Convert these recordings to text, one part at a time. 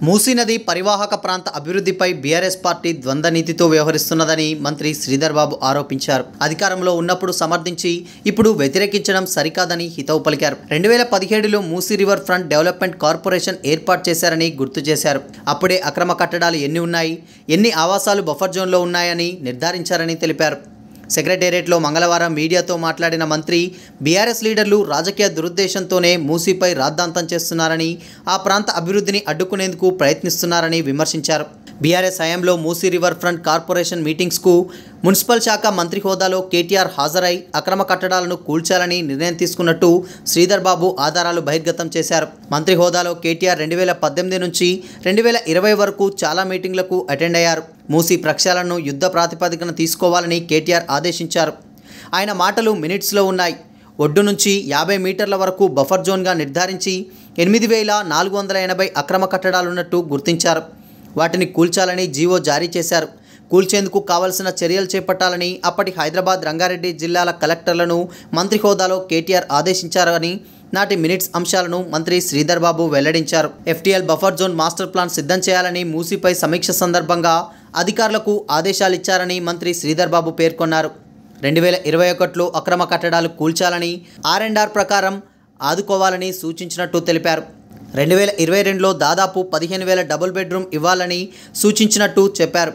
మూసీ నది పరివాహక ప్రాంత అభివృద్ధిపై బీఆర్ఎస్ పార్టీ ద్వంద్వ నీతితో వ్యవహరిస్తున్నదని మంత్రి శ్రీధర్ బాబు ఆరోపించారు. అధికారంలో ఉన్నప్పుడు సమర్థించి ఇప్పుడు వ్యతిరేకించడం సరికాదని హితవు పలికారు. 2017లో Musi river front development corporation ఏర్పాటు చేశారని గుర్తు చేశారు. అప్పుడే అక్రమ కట్టడాలు ఎన్ని ఉన్నాయి, ఎన్ని ఆవాసాలు బఫర్ జోన్లో ఉన్నాయని నిర్ధారించారని తెలిపారు. సెక్రటేరియట్లో మంగళవారం మీడియాతో మాట్లాడిన మంత్రి బీఆర్ఎస్ లీడర్లు రాజకీయ దురుద్దేశంతోనే మూసీపై రాద్ధాంతం చేస్తున్నారని, ఆ ప్రాంత అభివృద్ధిని అడ్డుకునేందుకు ప్రయత్నిస్తున్నారని విమర్శించారు. బీఆర్ఎస్ హయాంలో మూసీ రివర్ ఫ్రంట్ కార్పొరేషన్ మీటింగ్స్కు మున్సిపల్ శాఖ మంత్రి హోదాలో కేటీఆర్ హాజరై అక్రమ కట్టడాలను కూల్చాలని నిర్ణయం తీసుకున్నట్టు శ్రీధర్ బాబు ఆధారాలు బహిర్గతం చేశారు. మంత్రి హోదాలో కేటీఆర్ 2018 నుంచి 2020 వరకు చాలా మీటింగ్లకు అటెండ్ అయ్యారు. మూసీ ప్రక్షాళనను యుద్ధ ప్రాతిపదికన తీసుకోవాలని కేటీఆర్ ఆదేశించారు. ఆయన మాటలు మినిట్స్లో ఉన్నాయి. ఒడ్డు నుంచి 50 మీటర్ల వరకు బఫర్ జోన్గా నిర్ధారించి 8480 అక్రమ కట్టడాలున్నట్టు గుర్తించారు. వాటిని కూల్చాలని జీవో జారీ చేశారు. కూల్చేందుకు కావలసిన చర్యలు చేపట్టాలని అప్పటి హైదరాబాద్, రంగారెడ్డి జిల్లాల కలెక్టర్లను మంత్రి హోదాలో కేటీఆర్ ఆదేశించారని నాటి మినిట్స్ అంశాలను మంత్రి శ్రీధర్ బాబు వెల్లడించారు. FTL buffer zone master plan సిద్ధం చేయాలని మూసీపై సమీక్ష సందర్భంగా అధికారులకు ఆదేశాలిచ్చారని మంత్రి శ్రీధర్ బాబు పేర్కొన్నారు. 2021లో అక్రమ కట్టడాలు కూల్చాలని, R&R ప్రకారం ఆదుకోవాలని సూచించినట్టు తెలిపారు. 2022లో దాదాపు 15,000 డబుల్ బెడ్రూమ్ ఇవ్వాలని సూచించినట్టు చెప్పారు.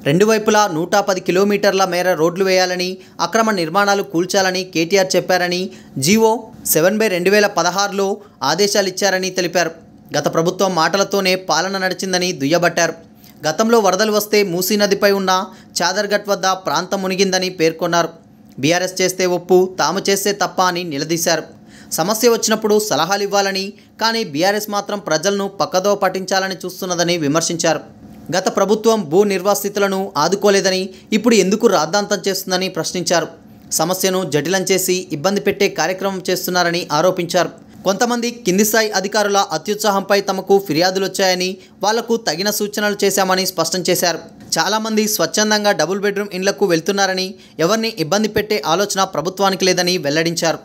రెండు వైపులా 110 కిలోమీటర్ల మేర రోడ్లు వేయాలని, అక్రమ నిర్మాణాలు కూల్చాలని కేటీఆర్ చెప్పారని, జీవో 7/2016లో ఆదేశాలిచ్చారని తెలిపారు. గత ప్రభుత్వం మాటలతోనే పాలన నడిచిందని దుయ్యబట్టారు. గతంలో వరదలు వస్తే మూసీ నదిపై ఉన్న చాదర్ఘట్ వద్ద ప్రాంతం మునిగిందని పేర్కొన్నారు. బీఆర్ఎస్ చేస్తే ఒప్పు, తాము చేస్తే తప్ప అని నిలదీశారు. సమస్య వచ్చినప్పుడు సలహాలు ఇవ్వాలని, కానీ బీఆర్ఎస్ మాత్రం ప్రజలను పక్కదో పట్టించాలని చూస్తున్నదని విమర్శించారు. గత ప్రభుత్వం భూ నిర్వాసితులను ఆదుకోలేదని, ఇప్పుడు ఎందుకు రాద్ధాంతం చేస్తుందని ప్రశ్నించారు. సమస్యను జటిలం చేసి ఇబ్బంది పెట్టే కార్యక్రమం చేస్తున్నారని ఆరోపించారు. కొంతమంది కింది స్థాయి అధికారుల అత్యుత్సాహంపై తమకు ఫిర్యాదులొచ్చాయని, వాళ్లకు తగిన సూచనలు చేశామని స్పష్టం చేశారు. చాలామంది స్వచ్ఛందంగా డబుల్ బెడ్రూమ్ ఇండ్లకు వెళ్తున్నారని, ఎవరిని ఇబ్బంది పెట్టే ఆలోచన ప్రభుత్వానికి లేదని వెల్లడించారు.